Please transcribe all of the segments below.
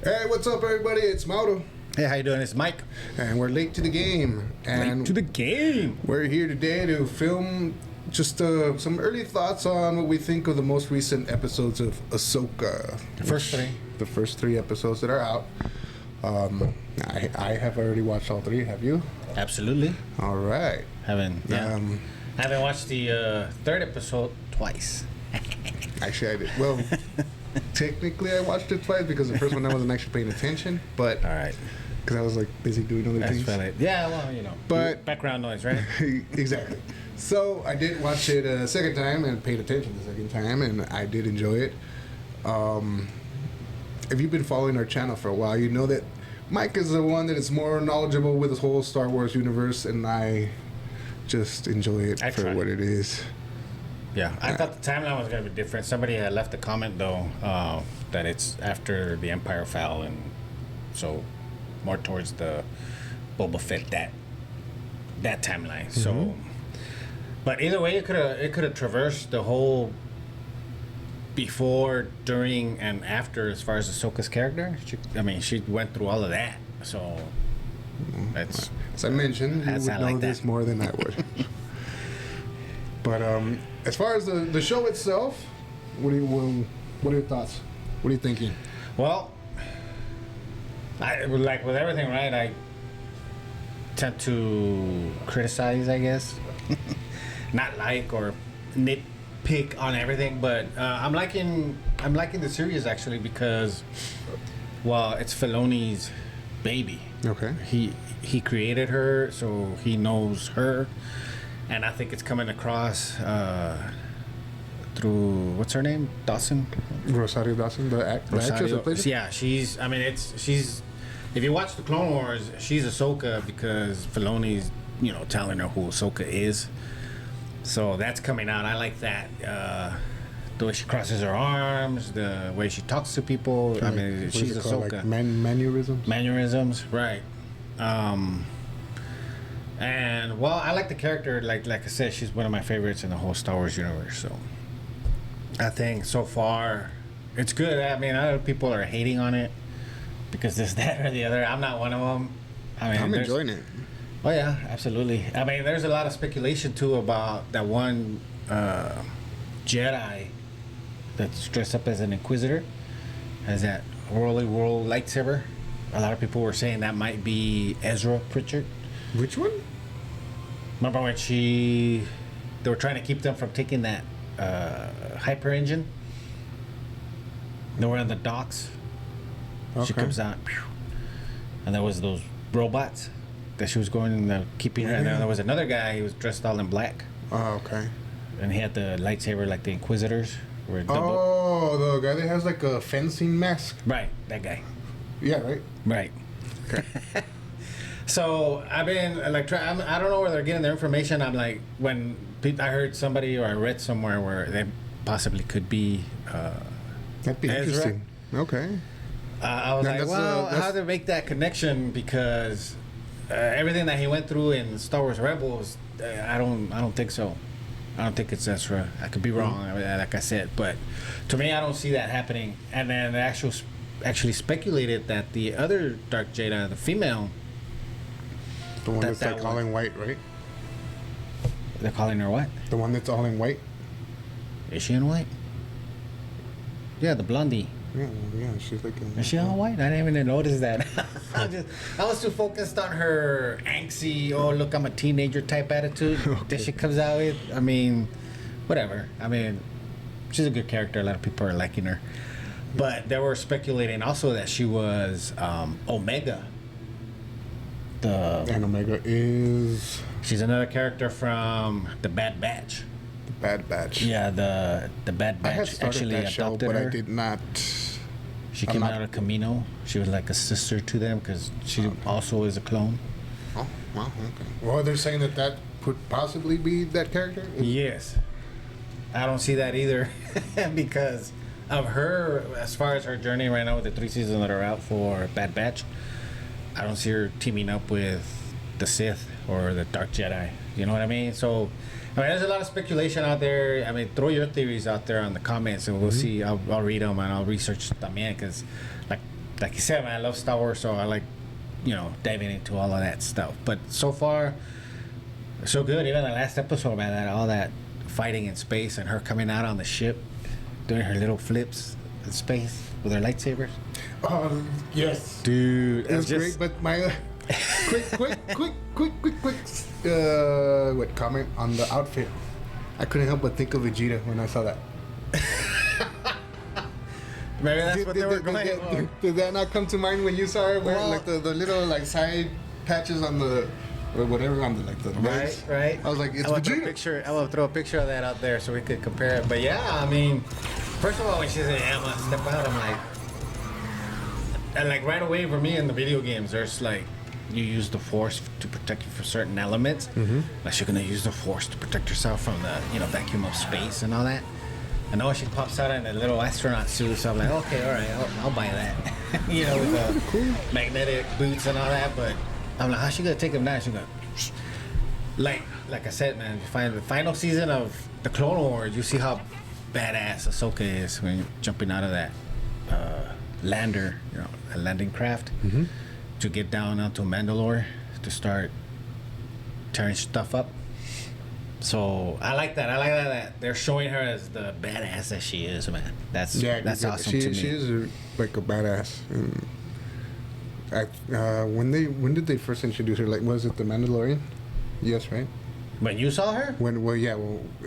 Hey, what's up, everybody? It's Mauro, Hey, how you doing? It's Mike. and we're late to the game. And Late to the game. we're here today to film just some early thoughts on what we think of the most recent episodes of Ahsoka. The first three. The first three episodes that are out. I have already watched all three. Have you? Absolutely. All right. Haven't watched the third episode twice. Actually, I did. Well, technically, I watched it twice because the first one I wasn't actually paying attention, but All right. because I was like busy doing other That's things. valid. Yeah, well, you know. But- background noise, right? Exactly. So I did watch it a second time and paid attention the second time, and I did enjoy it. If you've been following our channel for a while, you know that Mike is the one that is more knowledgeable with the whole Star Wars universe, and I just enjoy it I for try. what it is. Yeah, I thought the timeline was going to be different. Somebody had left a comment, though, that it's after the Empire fell, and so more towards the Boba Fett, that timeline. So, but either way, it could have traversed the whole before, during, and after as far as Ahsoka's character. She went through all of that. So that's As I mentioned, you That's would not know like this that. more than I would. But as far as the show itself, what are your thoughts? What are you thinking? well. Like with everything, right? I tend to criticize, I guess, not like or nitpick on everything, but I'm liking the series actually because, well, it's Filoni's baby. Okay. He created her, so he knows her, and I think it's coming across through what's her name, Dawson. Rosario Dawson, the actress that played it? Yeah, she's. If you watch the Clone Wars, she's Ahsoka because Filoni's, telling her who Ahsoka is. So that's coming out. I like that. The way she crosses her arms, the way she talks to people. What She's is it called, Ahsoka. like mannerisms. Mannerisms, right? And well, I like the character. Like I said, she's one of my favorites in the whole Star Wars universe. So I think so far it's good. I mean, other people are hating on it because this, that, or the other. I'm not one of them. I'm enjoying it. Oh yeah, absolutely. I mean, there's a lot of speculation too about that one Jedi that's dressed up as an Inquisitor, has that whirly whirl lightsaber. A lot of people were saying that might be Ezra Pritchard. Which one? Remember when they were trying to keep them from taking that hyper engine? They were on the docks. She Okay. comes out, and there was those robots that she was going and keeping her. And then there was another guy. He was dressed all in black, Oh, okay. and he had the lightsaber like the Inquisitors. Were double. Oh, the guy that has like a fencing mask. Right, that guy. Yeah, right. Right. Okay. So I've been like, I don't know where they're getting their information. I'm like, when I heard somebody or I read somewhere where they possibly could be That'd be Ezra? interesting. Okay. I was Now, like, that's, well, that's- how to make that connection because everything that he went through in Star Wars Rebels, I don't think so. I don't think it's Ezra. I could be wrong, like I said, but to me, I don't see that happening. And then they actually speculated that the other Dark Jedi, the female, The one that's that like one. all in white, right? they're calling her what? The one that's all in white. Is she in white? Yeah, the blondie. Yeah, she's like. Is she all white? I didn't even notice that. I was too focused on her angsty, oh look, I'm a teenager type attitude that she comes out with. I mean, whatever. I mean, she's a good character. A lot of people are liking her. But they were speculating also that she was Omega. And Omega is She's another character from the Bad Batch. the Bad Batch. Yeah, the Bad I had Batch started actually that show, adopted but her. I did not. She I'm came not- out of Camino. She was like a sister to them because she also is a clone. Oh, wow. Okay. Well, they're saying that could possibly be that character. Yes. I don't see that either because of her, as far as her journey right now with the 3 seasons that are out for Bad Batch, I don't see her teaming up with the Sith or the Dark Jedi. You know what I mean? So, I mean, there's a lot of speculation out there. I mean, throw your theories out there on the comments and we'll see. I'll read them and I'll research también because, like, like you said, man, I love Star Wars, so I like, diving into all of that stuff. But so far, so good. Even the last episode, man, all that fighting in space and her coming out on the ship, doing her little flips in space with her lightsabers. Oh, yes. Dude, It was great, but my quick, what comment on the outfit? I couldn't help but think of Vegeta when I saw that. Maybe that's what they were going for. Did that not come to mind when you saw her wearing like the little like side patches on the or whatever on the like the legs? Right. I was like, it's Vegeta. I will throw a picture of that out there so we could compare it. But yeah, I mean, first of all, when she said, "Yeah, I'm gonna step out," I'm like, and like right away for me in the video games, there's like you use the Force to protect you from certain elements. Mm-hmm. Like you're gonna use the Force to protect yourself from the vacuum of space and all that. I know she pops out in a little astronaut suit, so I'm like, okay, all right, I'll buy that. With the magnetic boots and all that. But I'm like, how's she gonna take him down? She's gonna, like I said, man. You find the final season of the Clone Wars, you see how badass Ahsoka is when you're jumping out of that lander, a landing craft, to get down onto Mandalore to start tearing stuff up. So I like that. That they're showing her as the badass that she is, man. That's awesome to me. She is like a badass. And when did they first introduce her? Like, was it the Mandalorian? Yes, right. When you saw her?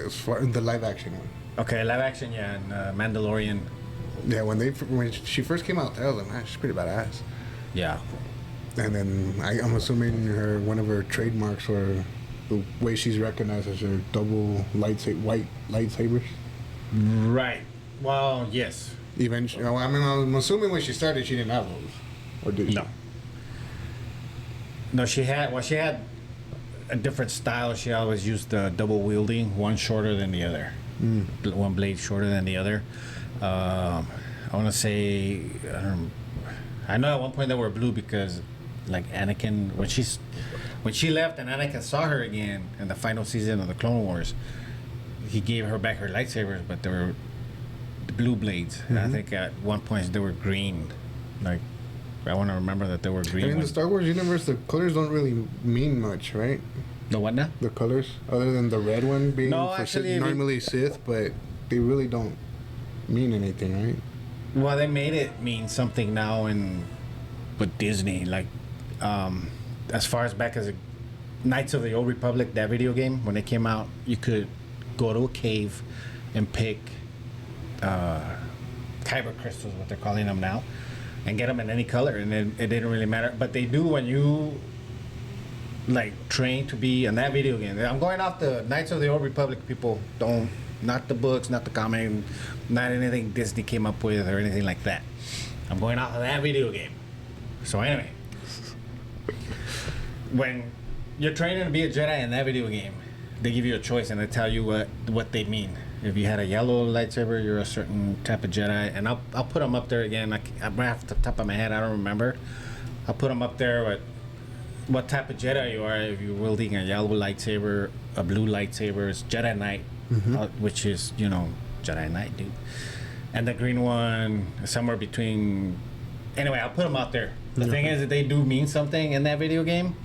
As far the live action one. Okay, live action, yeah, and Mandalorian. Yeah, when she first came out, I was like, man, she's pretty badass. Yeah. And then I'm assuming one of her trademarks or the way she's recognized as her double white lightsabers. Right. Well, yes. Eventually, I'm assuming when she started, she didn't have those, or did she? No. No, she had a different style. She always used the double wielding, one shorter than the other, one blade shorter than the other. I want to say, I know at one point they were blue because, like Anakin, when she left and Anakin saw her again in the final season of the Clone Wars, he gave her back her lightsabers, but they were the blue blades. And I think at one point they were green. Like, I want to remember that they were green. And in the Star Wars universe, the colors don't really mean much, right? The what now? The colors, other than the red one being normally Sith, but they really don't mean anything, right? Well, they made it mean something now with Disney, like as far as back as Knights of the Old Republic, that video game, when it came out, you could go to a cave and pick kyber crystals, what they're calling them now, and get them in any color, and it didn't really matter. But they do when you like train to be in that video game. I'm going off the Knights of the Old Republic. People don't, not the books, not the comic, not anything Disney came up with or anything like that. I'm going off of that video game. So anyway, when you're training to be a Jedi in that video game, they give you a choice and they tell you what they mean. If you had a yellow lightsaber, you're a certain type of Jedi. And I'll put them up there again. I'm right off the top of my head, I don't remember. I'll put them up there with what type of Jedi you are. If you're wielding a yellow lightsaber, a blue lightsaber, it's Jedi Knight, which is, Jedi Knight, dude. And the green one is somewhere between. Anyway, I'll put them out there. The thing is that they do mean something in that video game.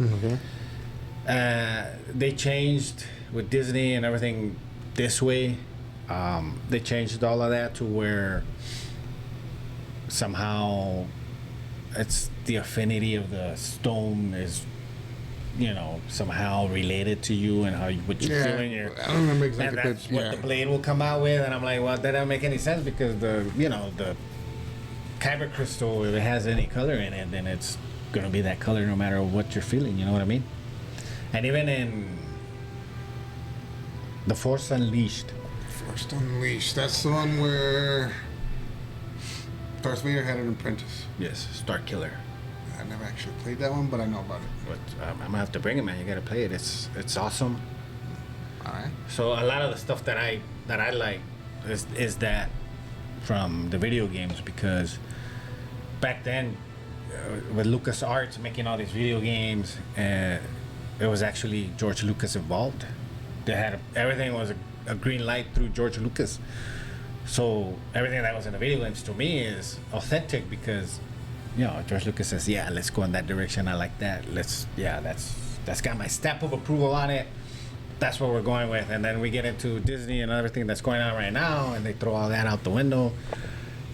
They changed with Disney and everything this way. They changed all of that to where somehow it's the affinity of the stone is, somehow related to you and what you feel in your. I don't remember exactly. And that's what the blade will come out with, and I'm like, well, that doesn't make any sense because the kyber crystal, if it has any color in it, then it's gonna be that color no matter what you're feeling. You know what I mean? And even in The Force Unleashed. Force Unleashed. That's the one where Darth Vader had an apprentice. Yes, Star Killer. I never actually played that one, but I know about it. But I'm gonna have to bring it, man. You gotta play it. It's awesome. All right. So a lot of the stuff that I like is that from the video games, because back then with LucasArts making all these video games, it was actually George Lucas involved. They had everything was a green light through George Lucas. So everything that was in the video games to me is authentic because George Lucas says, yeah, let's go in that direction. I like that. That's got my stamp of approval on it. That's what we're going with. And then we get into Disney and everything that's going on right now, and they throw all that out the window,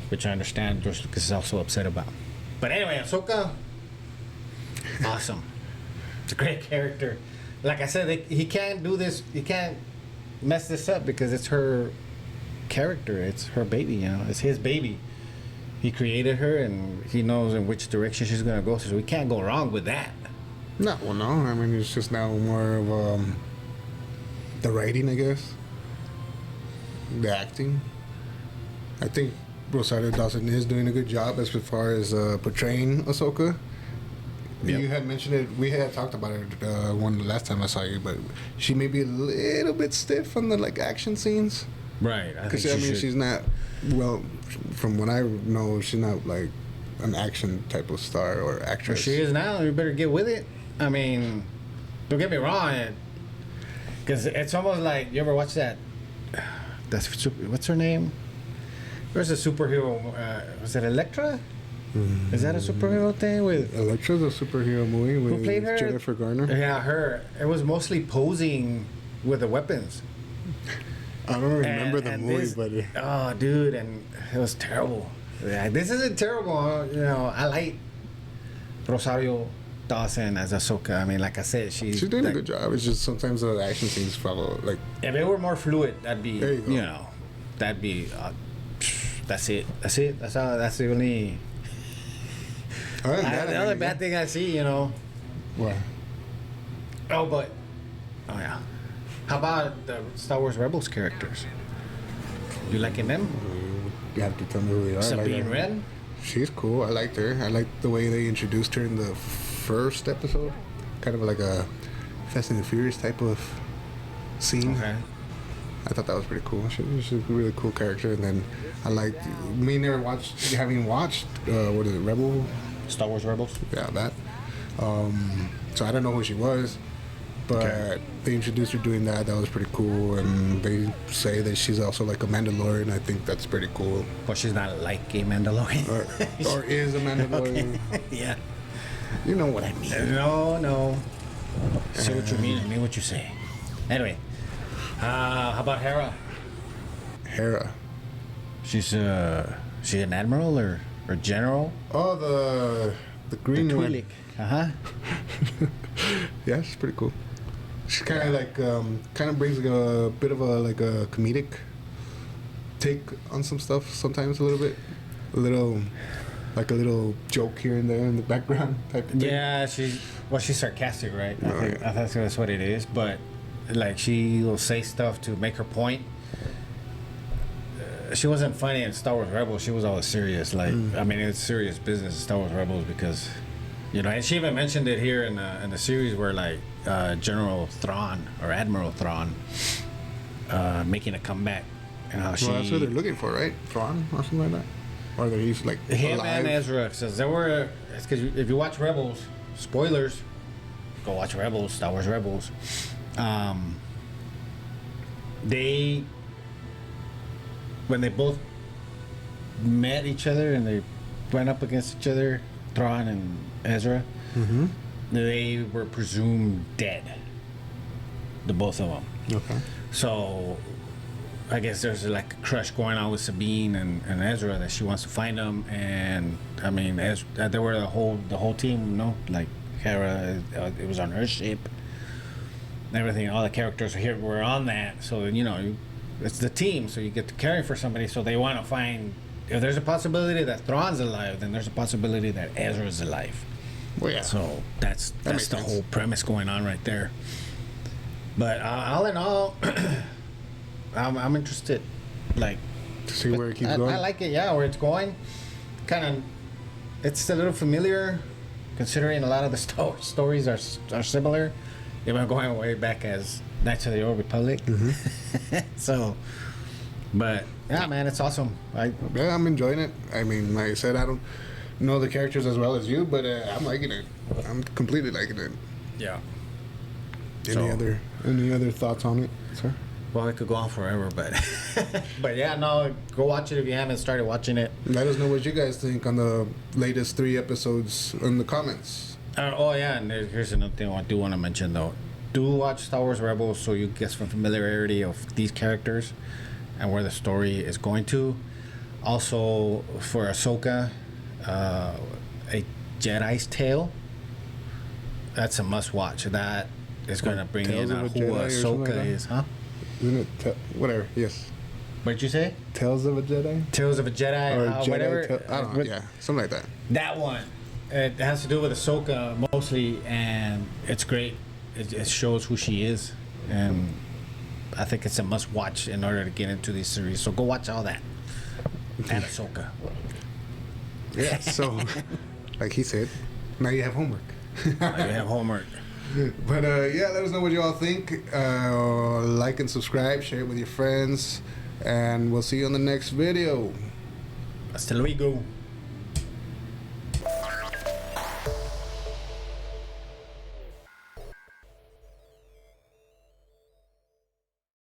which I understand George Lucas is also upset about. But anyway, Ahsoka, awesome. It's a great character. Like I said, he can't do this. He can't mess this up because it's her character. It's her baby. It's his baby. He created her, and he knows in which direction she's gonna go. So we can't go wrong with that. No, well, no. I mean, it's just now more of the writing, I guess. The acting. I think Rosario Dawson is doing a good job as far as portraying Ahsoka. Yep. You had mentioned it. We had talked about it the last time I saw you, but she may be a little bit stiff on the action scenes. Right. Because she's not. Well, from what I know, she's not like an action type of star or actress. Well, she is now. You better get with it. I mean, don't get me wrong. Because it's almost like, you ever watch that? What's her name? There's a superhero. Was it Elektra? Mm-hmm. Is that a superhero thing with? Elektra's a superhero movie with who played her? Jennifer Garner. Yeah, her. It was mostly posing with the weapons. I don't remember the movie, but oh, dude, and it was terrible. Yeah, this isn't terrible. I like Rosario Dawson as Ahsoka. I mean, like I said, she's doing a good job. It's just sometimes the action scenes follow like. If it were more fluid, that'd be. There you go. That'd be. That's it. That's the only. The other bad thing I see, What? Oh yeah. How about the Star Wars Rebels characters? You liking them? You have to tell me who they are. Sabine Wren? She's cool. I liked her. I liked the way they introduced her in the first episode. Kind of like a Fast and the Furious type of scene. Okay. I thought that was pretty cool. She's a really cool character. And then I liked... having watched, what is it, Star Wars Rebels? Yeah, that. So I don't know who she was. But they introduced her doing that. That was pretty cool. And they say that she's also like a Mandalorian. I think that's pretty cool. But she's not like a Mandalorian. or is a Mandalorian. Yeah. You know what I mean. No. I see what you mean. I mean what you say. Anyway. How about Hera? Hera. She's an admiral or general? Oh, the green the one. Twi'lek. Uh-huh. Yeah, she's pretty cool. She kind of like brings a bit of a comedic take on some stuff sometimes, a little joke here and there in the background type of thing. Yeah, she's sarcastic, right? I think that's what it is. But like, she will say stuff to make her point. She wasn't funny in Star Wars Rebels. She was always serious. I mean, it's serious business in Star Wars Rebels because. And she even mentioned it here in the series where General Thrawn or Admiral Thrawn making a comeback, and how that's what they're looking for, right? Thrawn or something like that, or that he's like him alive. and Ezra. Because if you watch Rebels, spoilers, go watch Rebels, Star Wars Rebels. When they both met each other and they went up against each other, Thrawn and Ezra, they were presumed dead. The both of them. Okay. So, I guess there's like a crush going on with Sabine and Ezra that she wants to find them. And I mean, they were the whole team, like Hera, it was on her ship. Everything, all the characters here were on that. So it's the team. So you get to carry for somebody. So they want to find. If there's a possibility that Thrawn's alive, then there's a possibility that Ezra's alive. Well, yeah. So that's the whole premise going on right there. But all in all, I'm interested. Like, to see where it keeps going. I like it. Yeah, where it's going. It's a little familiar, considering a lot of the stories are similar. They've been going way back as Knights of the Old Republic. So, but yeah, man, it's awesome. I'm enjoying it. I mean, like I said, I don't know the characters as well as you, but I'm liking it. I'm completely liking it. Yeah. Any other thoughts on it, sir? Well, it could go on forever, but but yeah, no, go watch it if you haven't started watching it. Let us know what you guys think on the latest 3 episodes in the comments. Oh yeah, and here's another thing I do want to mention though. Do watch Star Wars Rebels so you get some familiarity of these characters and where the story is going to. Also, for Ahsoka, a Jedi's Tale. That's a must-watch. That is going to bring Tales in of a who Jedi or something Ahsoka like that? is, huh? Isn't it? Whatever. Yes. What did you say? Tales of a Jedi. Tales of a Jedi, Or Jedi. whatever. I don't know. Yeah, something like that. That one. It has to do with Ahsoka mostly, and it's great. It shows who she is, and I think it's a must-watch in order to get into these series. So go watch all that. And Ahsoka. Yeah. So, like he said, now you have homework. Now you have homework. But yeah, let us know what you all think. Like and subscribe, share it with your friends, and we'll see you on the next video. Hasta luego.